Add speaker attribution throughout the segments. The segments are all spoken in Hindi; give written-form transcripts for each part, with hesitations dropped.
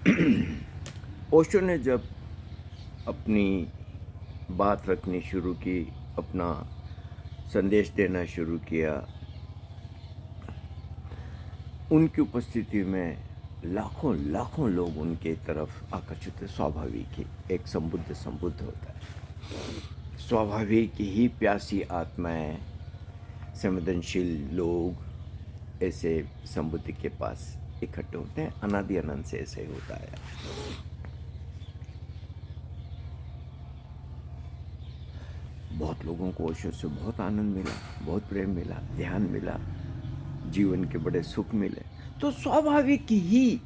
Speaker 1: ओशो ने जब अपनी बात रखनी शुरू की, अपना संदेश देना शुरू किया, उनकी उपस्थिति में लाखों लाखों लोग उनके तरफ आकर्षित थे। स्वाभाविक ही एक संबुद्ध होता है। स्वाभाविक ही प्यासी आत्माएं, संवेदनशील लोग ऐसे संबुद्ध के पास इकट्ठे होते हैं। अनादि अनंत से ऐसे होता है। बहुत लोगों को ओशो से बहुत आनंद मिला, बहुत प्रेम मिला, ध्यान मिला, जीवन के बड़े सुख मिले। तो स्वाभाविक ही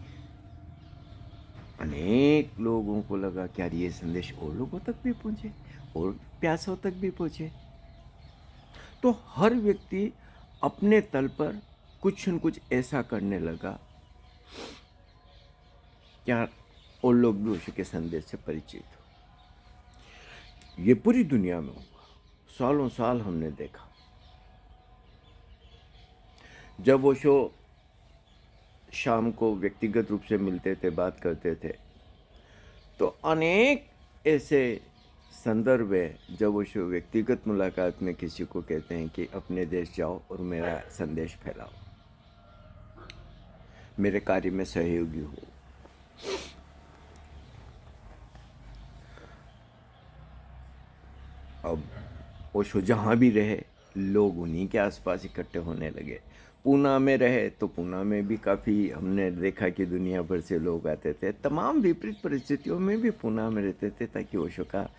Speaker 1: अनेक लोगों को लगा कि यार ये संदेश और लोगों तक भी पहुंचे, और प्यासों तक भी पहुंचे। तो हर व्यक्ति अपने तल पर कुछ न कुछ ऐसा करने लगा क्या और लोग भी ओशो के संदेश से परिचित हो। ये पूरी दुनिया में हुआ, सालों साल हमने देखा। जब ओशो शाम को व्यक्तिगत रूप से मिलते थे, बात करते थे, तो अनेक ऐसे संदर्भ है जब ओशो व्यक्तिगत मुलाकात में किसी को कहते हैं कि अपने देश जाओ और मेरा संदेश फैलाओ, मेरे कार्य में सहयोगी हो। अब ओशो जहाँ भी रहे, लोग उन्हीं के आसपास इकट्ठे होने लगे। पूना में रहे तो पूना में भी काफ़ी हमने देखा कि दुनिया भर से लोग आते थे। तमाम विपरीत परिस्थितियों में भी पूना में रहते थे ताकि ओशो का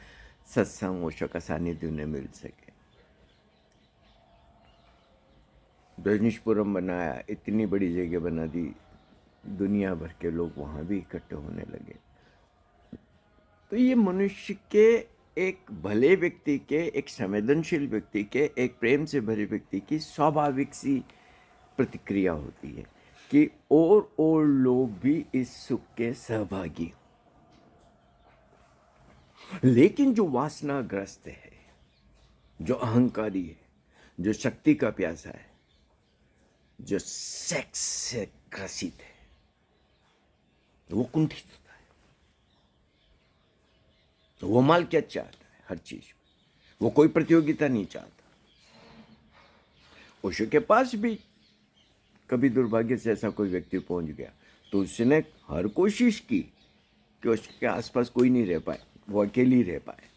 Speaker 1: सत्संग, ओशो का सानिध्य उन्हें मिल सके। रजनीशपुरम बनाया, इतनी बड़ी जगह बना दी, दुनिया भर के लोग वहाँ भी इकट्ठे होने लगे। तो ये मनुष्य के, एक भले व्यक्ति के, एक संवेदनशील व्यक्ति के, एक प्रेम से भरे व्यक्ति की स्वाभाविक सी प्रतिक्रिया होती है कि और लोग भी इस सुख के सहभागी हों। लेकिन जो वासनाग्रस्त है, जो अहंकारी है, जो शक्ति का प्यासा है, जो सेक्स से ग्रसित है, वो कुंठित होता है। वो मालकियत चाहता है हर चीज में, वो कोई प्रतियोगिता नहीं चाहता। ओशो के पास भी कभी दुर्भाग्य से ऐसा कोई व्यक्ति पहुंच गया तो उसने हर कोशिश की कि उसके आसपास कोई नहीं रह पाए, वो अकेली रह पाए।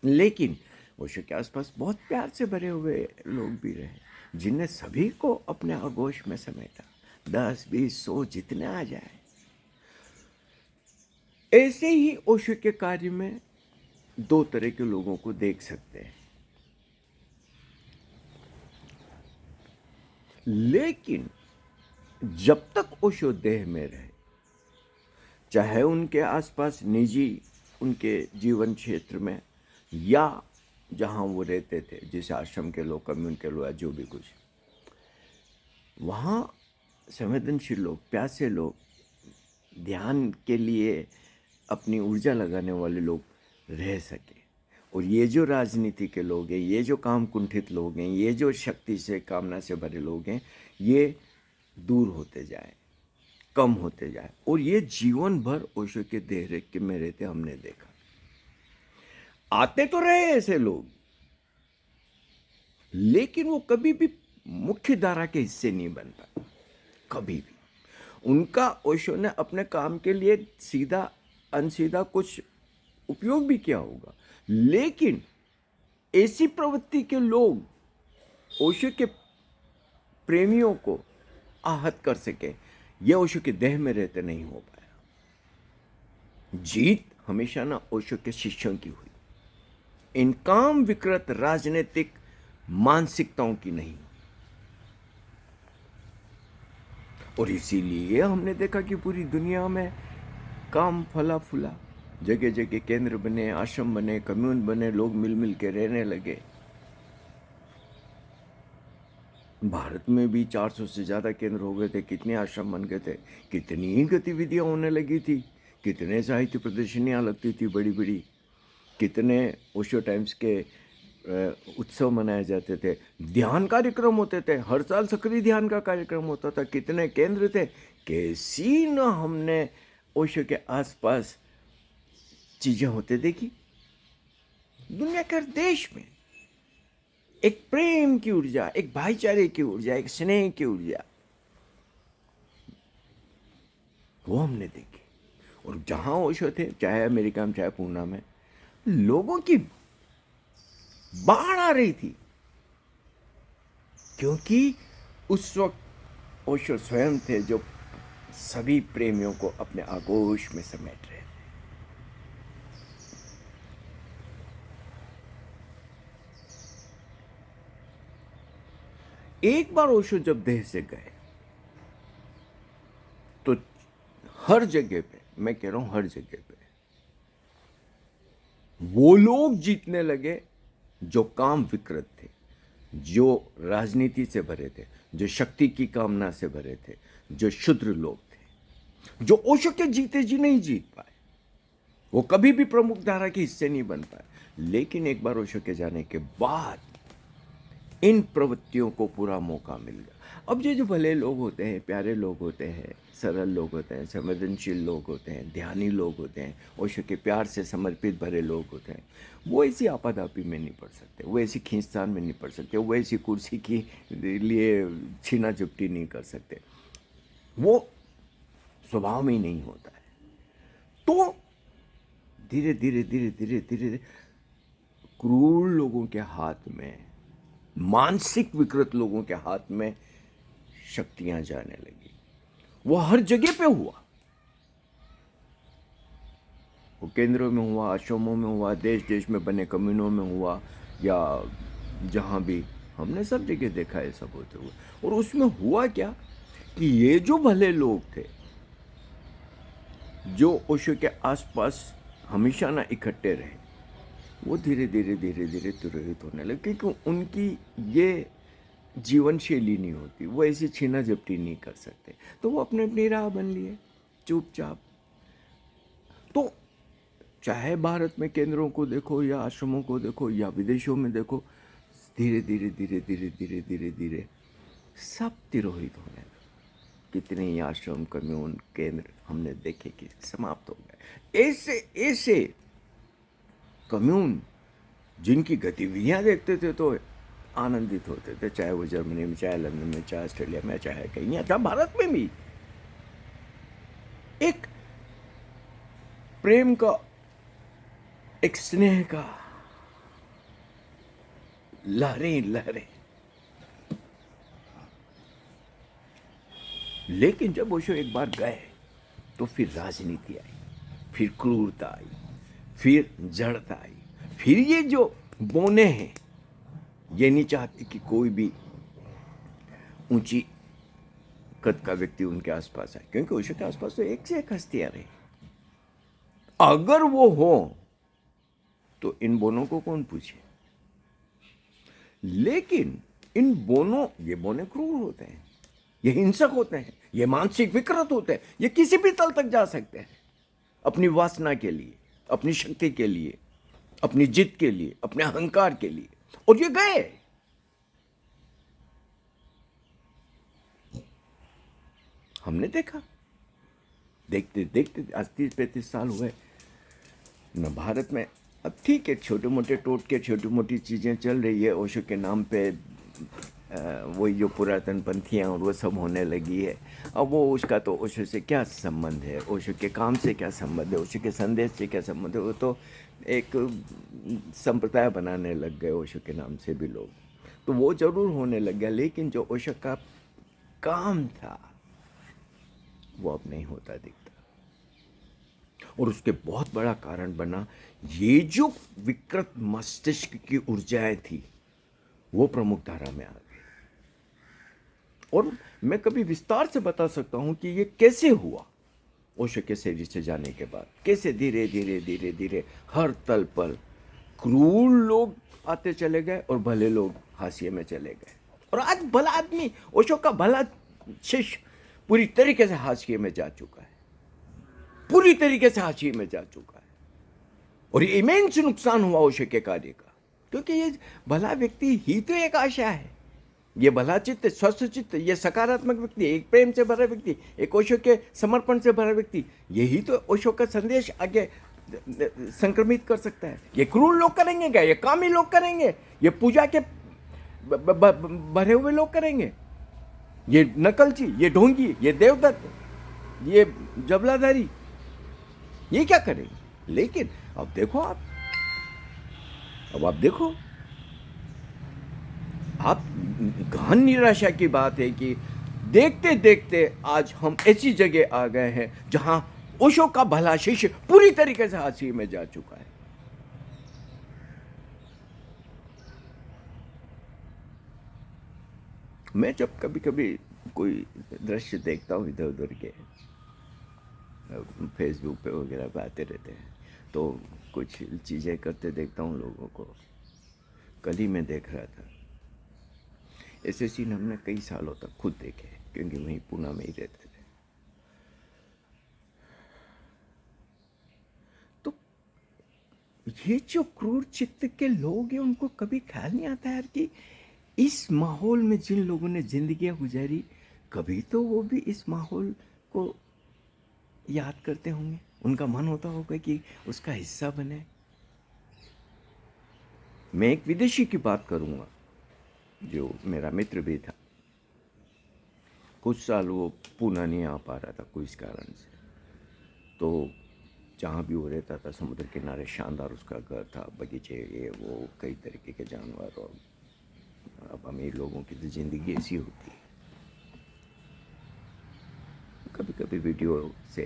Speaker 1: लेकिन ओशो के आसपास बहुत प्यार से भरे हुए लोग भी रहे जिन्हें सभी को अपने आगोश में समेटा। 10, 20, 100 जितने आ जाए। ऐसे ही ओशो के कार्य में दो तरह के लोगों को देख सकते हैं। लेकिन जब तक ओशो देह में रहे, चाहे उनके आसपास निजी उनके जीवन क्षेत्र में या जहाँ वो रहते थे, जैसे आश्रम के लोग, कम्यून के लोग, जो भी कुछ, वहाँ संवेदनशील लोग, प्यासे लोग, ध्यान के लिए अपनी ऊर्जा लगाने वाले लोग रह सके। और ये जो राजनीति के लोग हैं, ये जो काम कुंठित लोग हैं, ये जो शक्ति से, कामना से भरे लोग हैं, ये दूर होते जाए, कम होते जाए। और ये जीवन भर ओशो के देह में रहते हमने देखा। आते तो रहे ऐसे लोग, लेकिन वो कभी भी मुख्य धारा के हिस्से नहीं बन पाए, कभी भी। उनका ओशो ने अपने काम के लिए सीधा अनसीधा कुछ उपयोग भी किया होगा, लेकिन ऐसी प्रवृत्ति के लोग ओशो के प्रेमियों को आहत कर सके, यह ओशो के देह में रहते नहीं हो पाया। जीत हमेशा ना ओशो के शिष्यों की हुई, इन काम विकृत राजनीतिक मानसिकताओं की नहीं। और इसीलिए हमने देखा कि पूरी दुनिया में काम फला फूला, जगह जगह केंद्र बने, आश्रम बने, कम्यून बने, लोग मिल मिल के रहने लगे। भारत में भी 400 से ज़्यादा केंद्र हो गए थे, कितने आश्रम बन गए थे, कितनी ही गतिविधियाँ होने लगी थी, कितने साहित्य प्रदर्शनियाँ लगती थी बड़ी बड़ी, कितने ओशो टाइम्स के उत्सव मनाए जाते थे, ध्यान कार्यक्रम होते थे, हर साल सक्रिय ध्यान का कार्यक्रम होता था, कितने केंद्र थे। कैसी न हमने ओशो के आसपास चीजें होते देखी। दुनिया के हर देश में एक प्रेम की ऊर्जा, एक भाईचारे की ऊर्जा, एक स्नेह की ऊर्जा, वो हमने देखी। और जहां ओशो थे, चाहे अमेरिका में चाहे पूना में, लोगों की बाढ़ आ रही थी, क्योंकि उस वक्त ओशो स्वयं थे जो सभी प्रेमियों को अपने आगोश में समेट रहे थे। एक बार ओशो जब देह से गए तो हर जगह पे, मैं कह रहा हूं हर जगह पे, वो लोग जीतने लगे जो काम विकृत थे, जो राजनीति से भरे थे, जो शक्ति की कामना से भरे थे, जो क्षुद्र लोग थे, जो ओशो के जीते जी नहीं जीत पाए। वो कभी भी प्रमुख धारा के हिस्से नहीं बन पाए। लेकिन एक बार ओशो के जाने के बाद इन प्रवृत्तियों को पूरा मौका मिल गया। अब जो भले लोग होते हैं, प्यारे लोग होते हैं, सरल लोग होते हैं, संवेदनशील लोग होते हैं, ध्यानी लोग होते हैं, ओशो के प्यार से समर्पित भरे लोग होते हैं, वो ऐसी आपाधापी में नहीं पड़ सकते, वो ऐसी खींचतान में नहीं पड़ सकते, वो ऐसी कुर्सी के लिए छीना झपटी नहीं कर सकते। वो स्वभाव में ही नहीं होता है। तो धीरे धीरे धीरे धीरे धीरे क्रूर लोगों के हाथ में, मानसिक विकृत लोगों के हाथ में शक्तियां जाने लगी। वो हर जगह पे हुआ, वो केंद्रों में हुआ, आश्रमों में हुआ, देश देश में बने कम्युनों में हुआ, या जहां भी, हमने सब जगह देखा है सब होते हुए। और उसमें हुआ क्या कि ये जो भले लोग थे, जो ओशो के आसपास हमेशा ना इकट्ठे रहे, वो धीरे धीरे धीरे धीरे तिरोहित होने लगे, क्योंकि उनकी ये जीवन शैली नहीं होती, वो ऐसी छीना झपटी नहीं कर सकते, तो वो अपने अपनी राह बन लिए चुपचाप। तो चाहे भारत में केंद्रों को देखो, या आश्रमों को देखो, या विदेशों में देखो, धीरे धीरे धीरे धीरे धीरे धीरे धीरे सब तिरोहित होने लगे। कितने ही आश्रम, कम्यून, केंद्र हमने देखे कि समाप्त हो गए। ऐसे ऐसे कम्यून जिनकी गतिविधियां देखते थे तो आनंदित होते थे, चाहे वो जर्मनी में, चाहे लंदन में, चाहे ऑस्ट्रेलिया में, चाहे कहीं, या चाहे भारत में भी। एक प्रेम का, एक स्नेह का लहरें लहरें। लेकिन जब ओशो एक बार गए तो फिर राजनीति आई, फिर क्रूरता आई, फिर जड़ता आई, फिर ये जो बोने हैं, ये नहीं चाहते कि कोई भी ऊंची कद का व्यक्ति उनके आसपास आए, क्योंकि ओशो के आसपास तो एक से एक हस्तियां रही। अगर वो हो तो इन बोनों को कौन पूछे। लेकिन इन बोनों, ये बोने क्रूर होते हैं, ये हिंसक होते हैं, ये मानसिक विकृत होते हैं, ये किसी भी तल तक जा सकते हैं अपनी वासना के लिए, अपनी शक्ति के लिए, अपनी जिद के लिए, अपने अहंकार के लिए। और ये गए। हमने देखा, देखते देखते आज 30-35 साल हुए न भारत में। अब ठीक है, छोटे मोटे टोटके, छोटी मोटी चीज़ें चल रही है ओशो के नाम पे, वही जो पुरातन पंथियाँ और वो सब होने लगी है। अब वो उसका तो ओशो से क्या संबंध है, ओशो के काम से क्या संबंध है, ओशो के संदेश से क्या संबंध है। वो तो एक संप्रदाय बनाने लग गए ओशो के नाम से भी लोग, तो वो जरूर होने लग गया। लेकिन जो ओशो का काम था वो अब नहीं होता दिखता। और उसके बहुत बड़ा कारण बना ये जो विकृत मस्तिष्क की ऊर्जाएं थी, वो प्रमुख धारा में आ गई। और मैं कभी विस्तार से बता सकता हूं कि ये कैसे हुआ। ओशो के शरीर से जाने के बाद कैसे धीरे धीरे धीरे धीरे हर तल पर क्रूर लोग आते चले गए और भले लोग हाशिए में चले गए। और आज भला आदमी, ओशो का भला शिष्य पूरी तरीके से हाशिए में जा चुका है, पूरी तरीके से हाशिए में जा चुका है। और ये इमेंस नुकसान हुआ ओशो के कार्य का। क्योंकि ये भला व्यक्ति ही तो एक आशा है। ये भला चित्त, स्वस्थ चित्त, ये सकारात्मक व्यक्ति, एक प्रेम से भरा व्यक्ति, एक ओशो के समर्पण से भरा व्यक्ति, यही तो ओशो का संदेश आगे संक्रमित कर सकता है। ये क्रूर लोग करेंगे क्या? ये कामी लोग करेंगे? ये पूजा के भरे हुए लोग करेंगे? ये नकलची, ये ढोंगी, ये देवदत्त, ये जबलाधारी, ये क्या करेंगे? लेकिन अब देखो आप देखो आप, गहन निराशा की बात है कि देखते देखते आज हम ऐसी जगह आ गए हैं जहां ओशो का भला शिष्य पूरी तरीके से हाशिए में जा चुका है। मैं जब कभी कभी कोई दृश्य देखता हूँ इधर उधर के, फेसबुक पे वगैरह पे आते रहते हैं, तो कुछ चीज़ें करते देखता हूँ लोगों को। कल ही मैं देख रहा था, ऐसे सीन हमने कई सालों तक खुद देखे, क्योंकि वहीं पुणे में ही रहते थे। तो ये जो क्रूर चित्त के लोग हैं, उनको कभी ख्याल नहीं आता यार कि इस माहौल में जिन लोगों ने जिंदगियां गुजारी, कभी तो वो भी इस माहौल को याद करते होंगे, उनका मन होता होगा कि उसका हिस्सा बने। मैं एक विदेशी की बात करूंगा जो मेरा मित्र भी था। कुछ साल वो पुणे नहीं आ पा रहा था कोई इस कारण से, तो जहाँ भी वो रहता था समुद्र किनारे शानदार उसका घर था, बगीचे, ये वो, कई तरीके के जानवर। और अब अमीर लोगों की तो ज़िंदगी ऐसी होती है। कभी कभी वीडियो से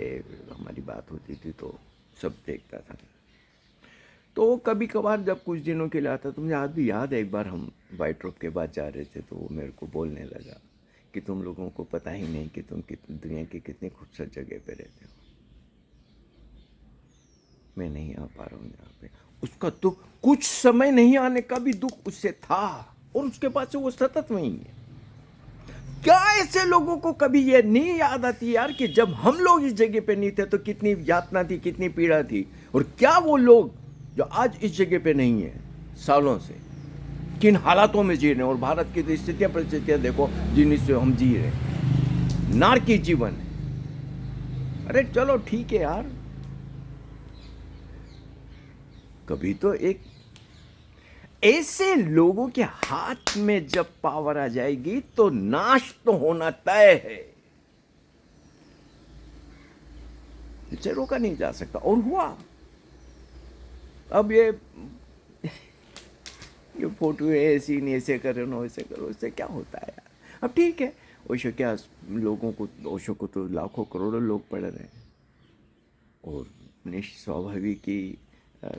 Speaker 1: हमारी बात होती थी तो सब देखता था। तो कभी कभार जब कुछ दिनों के लिए आता तो मुझे आज भी याद है, एक बार हम वाइट रोप के बाद जा रहे थे तो वो मेरे को बोलने लगा कि तुम लोगों को पता ही नहीं कि तुम दुनिया की कितनी खूबसूरत जगह पे रहते हो, मैं नहीं आ पा रहा हूँ यहाँ पे। उसका दुख, कुछ समय नहीं आने का भी दुख उससे था, और उसके बाद से वो सतत वहीं है। क्या ऐसे लोगों को कभी ये नहीं याद आती यार कि जब हम लोग इस जगह पे नहीं थे तो कितनी यातना थी, कितनी पीड़ा थी? और क्या वो लोग जो आज इस जगह पे नहीं है सालों से किन हालातों में जी रहे हैं? और भारत की तो स्थितियां परिस्थितियां देखो जिनसे हम जी रहे हैं, नारकी जीवन है। अरे चलो ठीक है यार, कभी तो एक ऐसे लोगों के हाथ में जब पावर आ जाएगी तो नाश तो होना तय है, इसे रोका नहीं जा सकता। और हुआ। अब ये फोटो है, ऐसी नहीं, ऐसे करो ना वैसे करो, इससे क्या होता है यार? अब ठीक है, ओशो क्या लोगों को, ओशो को तो लाखों करोड़ों लोग पढ़ रहे हैं, और स्वाभाविक ही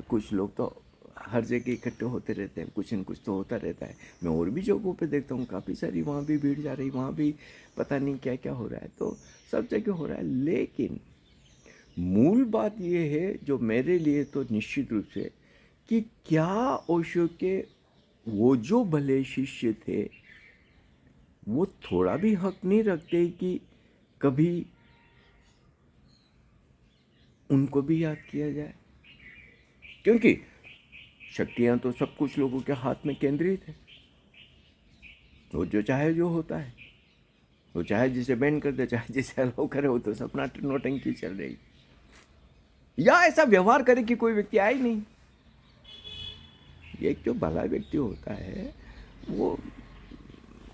Speaker 1: कुछ लोग तो हर जगह इकट्ठे होते रहते हैं, कुछ न कुछ तो होता रहता है। मैं और भी जगहों पे देखता हूँ काफ़ी सारी, वहाँ भी भीड़ जा रही, वहाँ भी पता नहीं क्या क्या हो रहा है, तो सब जगह हो रहा है। लेकिन मूल बात ये है जो मेरे लिए तो निश्चित रूप से, कि क्या ओशो के वो जो भले शिष्य थे वो थोड़ा भी हक नहीं रखते कि कभी उनको भी याद किया जाए? क्योंकि शक्तियां तो सब कुछ लोगों के हाथ में केंद्रित है, वो जो चाहे जो होता है, वो चाहे जिसे बैन कर दे, चाहे जिसे अलाउ करे, वो तो सपना नोटंकी चल रही, या ऐसा व्यवहार करे कि कोई व्यक्ति आए नहीं। एक जो भला व्यक्ति होता है वो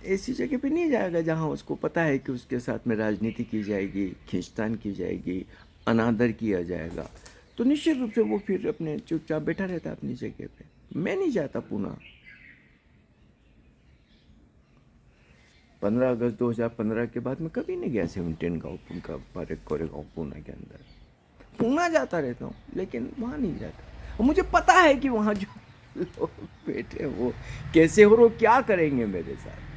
Speaker 1: ऐसी जगह पे नहीं जाएगा जहाँ उसको पता है कि उसके साथ में राजनीति की जाएगी, खींचतान की जाएगी, अनादर किया जाएगा। तो निश्चित रूप से वो फिर अपने चुपचाप बैठा रहता है अपनी जगह पे। मैं नहीं जाता पुणे। 15 अगस्त 2015 के बाद मैं कभी नहीं गया 17 गाँव का कोरेगांव पुणे के अंदर। पुणे जाता रहता हूँ लेकिन वहाँ नहीं जाता, और मुझे पता है कि वहाँ जो लोग बैठे वो कैसे हो, क्या करेंगे मेरे साथ।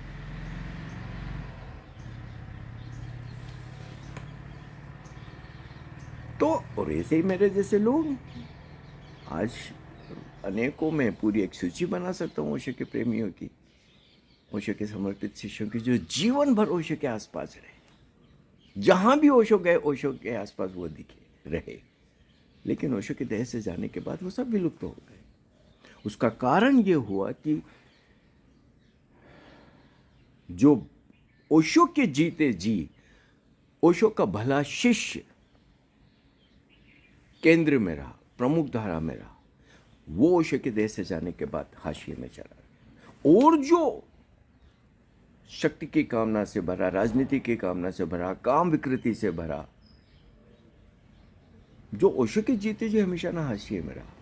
Speaker 1: तो और ऐसे ही मेरे जैसे लोग आज अनेकों, में पूरी एक सूची बना सकता हूँ ओशो के प्रेमियों की, ओशो के समर्पित शिष्यों की, जो जीवन भर ओशो के आसपास रहे, जहां भी ओशो गए ओशो के आसपास वो दिखे रहे। लेकिन ओशो के देह से जाने के बाद वो सब विलुप्त हो गए। उसका कारण ये हुआ कि जो ओशो के जीते जी, ओशो का भला शिष्य केंद्र में रहा, प्रमुख धारा में रहा, वो ओशो के देश से जाने के बाद हाशिए में चला गया। और जो शक्ति की कामना से भरा, राजनीति की कामना से भरा, काम विकृति से भरा, जो ओशो के जीते जी हमेशा ना हाशिए में रहा,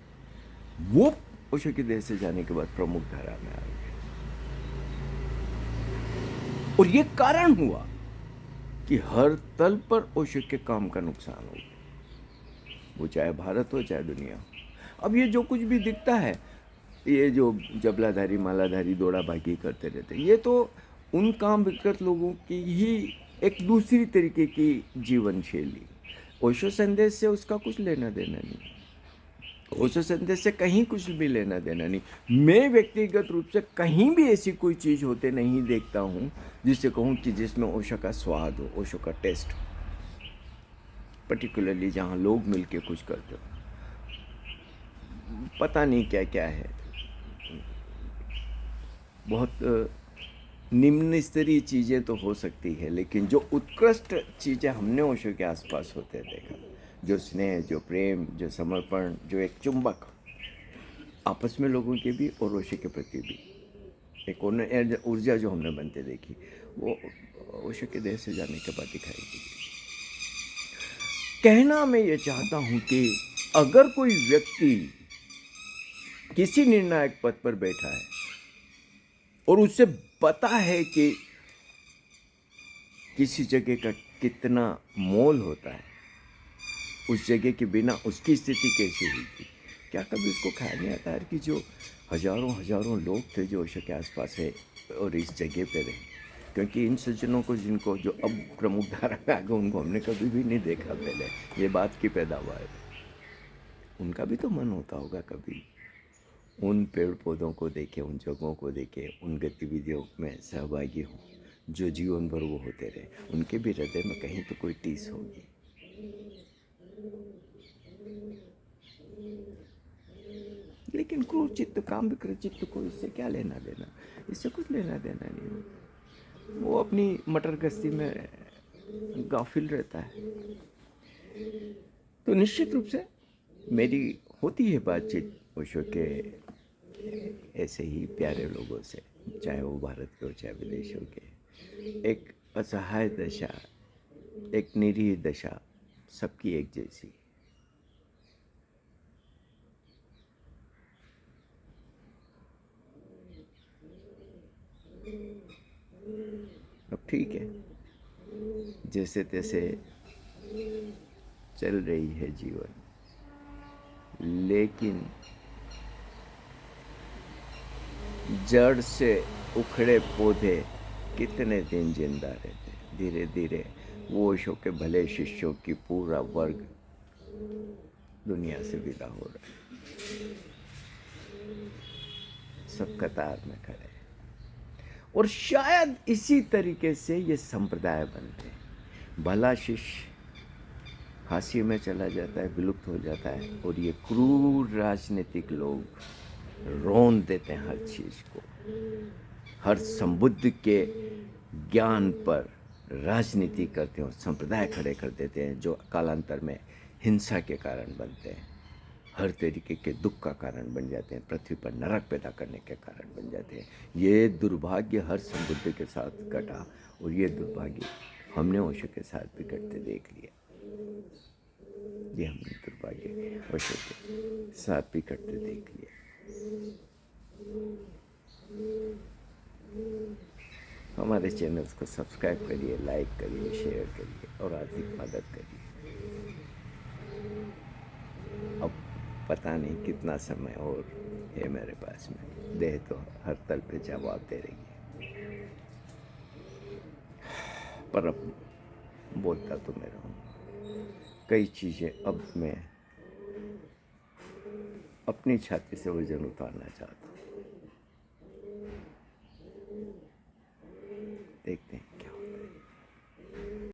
Speaker 1: वो ओशो के देश से जाने के बाद प्रमुख धारा में आ गया। और ये कारण हुआ कि हर तल पर ओशो के काम का नुकसान हो गया, वो चाहे भारत हो चाहे दुनिया हो। अब ये जो कुछ भी दिखता है, ये जो जबलाधारी मालाधारी दौड़ा भागी करते रहते, ये तो उन काम विकृत लोगों की ही एक दूसरी तरीके की जीवन शैली। ओशो संदेश से उसका कुछ लेना देना नहीं, ओशो संदेश से कहीं कुछ भी लेना देना नहीं। मैं व्यक्तिगत रूप से कहीं भी ऐसी कोई चीज़ होते नहीं देखता हूँ जिससे कहूँ कि जिसमें ओशो का स्वाद हो, ओशो का टेस्ट हो, पर्टिकुलरली जहाँ लोग मिलके कुछ करते हो। पता नहीं क्या क्या है, बहुत निम्न स्तरीय चीज़ें तो हो सकती है, लेकिन जो उत्कृष्ट चीज़ें हमने ओशो के आसपास होते देखा, जो स्नेह, जो प्रेम, जो समर्पण, जो एक चुंबक आपस में लोगों के भी और ओशो के प्रति भी, एक ऊर्जा जो हमने बनते देखी, वो ओशो के देश से जाने के बाद दिखाई दी। कहना मैं ये चाहता हूँ कि अगर कोई व्यक्ति किसी निर्णायक पद पर बैठा है और उसे पता है कि किसी जगह का कितना मोल होता है, उस जगह के बिना उसकी स्थिति कैसी हुई थी, क्या कभी उसको ख्याल नहीं आता है कि जो हजारों हजारों लोग थे जो ओशो के आसपास है और इस जगह पे रहे, क्योंकि इन सज्जनों को जिनको जो अब प्रमुख धारा में आ गए, उनको हमने कभी भी नहीं देखा पहले, ये बात की पैदावार है। उनका भी तो मन होता होगा कभी उन पेड़ पौधों को देखे, उन जगहों को देखे, उन गतिविधियों में सहभागी हों जो जीवन भर वो होते रहे। उनके भी हृदय में कहीं तो कोई टीस होगी। लेकिन क्रूर चित्त, काम विकृत चित्त को इससे क्या लेना देना, इससे कुछ लेना देना नहीं होता। वो अपनी मटर गश्ती में गाफिल रहता है। तो निश्चित रूप से मेरी होती है बातचीत ओशो के ऐसे ही प्यारे लोगों से, चाहे वो भारत के हो चाहे विदेशों के। एक असहाय दशा, एक निरीह दशा, सबकी एक जैसी। अब ठीक है, जैसे तैसे चल रही है जीवन, लेकिन जड़ से उखड़े पौधे कितने दिन जिंदा रहते। धीरे धीरे वो ओशो के भले शिष्यों की पूरा वर्ग दुनिया से विदा हो रहा है, सब कतार में खड़े। और शायद इसी तरीके से ये संप्रदाय बनते हैं। भला शिष्य हाशिए में चला जाता है, विलुप्त हो जाता है, और ये क्रूर राजनीतिक लोग रौंद देते हैं हर चीज़ को, हर संबुद्ध के ज्ञान पर राजनीति करते हैं और संप्रदाय खड़े कर देते हैं जो कालांतर में हिंसा के कारण बनते हैं, हर तरीके के दुख का कारण बन जाते हैं, पृथ्वी पर नरक पैदा करने के कारण बन जाते हैं। ये दुर्भाग्य हर संबुद्ध के साथ घटा, और ये दुर्भाग्य हमने ओशो के साथ भी घटते देख लिया। ये हमने दुर्भाग्य ओशो के साथ भी घटते देख लिया। हमारे चैनल्स को सब्सक्राइब करिए, लाइक करिए, शेयर करिए और आर्थिक मदद करिए। अब पता नहीं कितना समय और है मेरे पास में, देह तो हर तल पे जवाब दे रही है, पर अब बोलता तो मैं रहूँगा। कई चीज़ें अब मैं अपनी छाती से वजन उतारना चाहता हूँ, देखते हैं।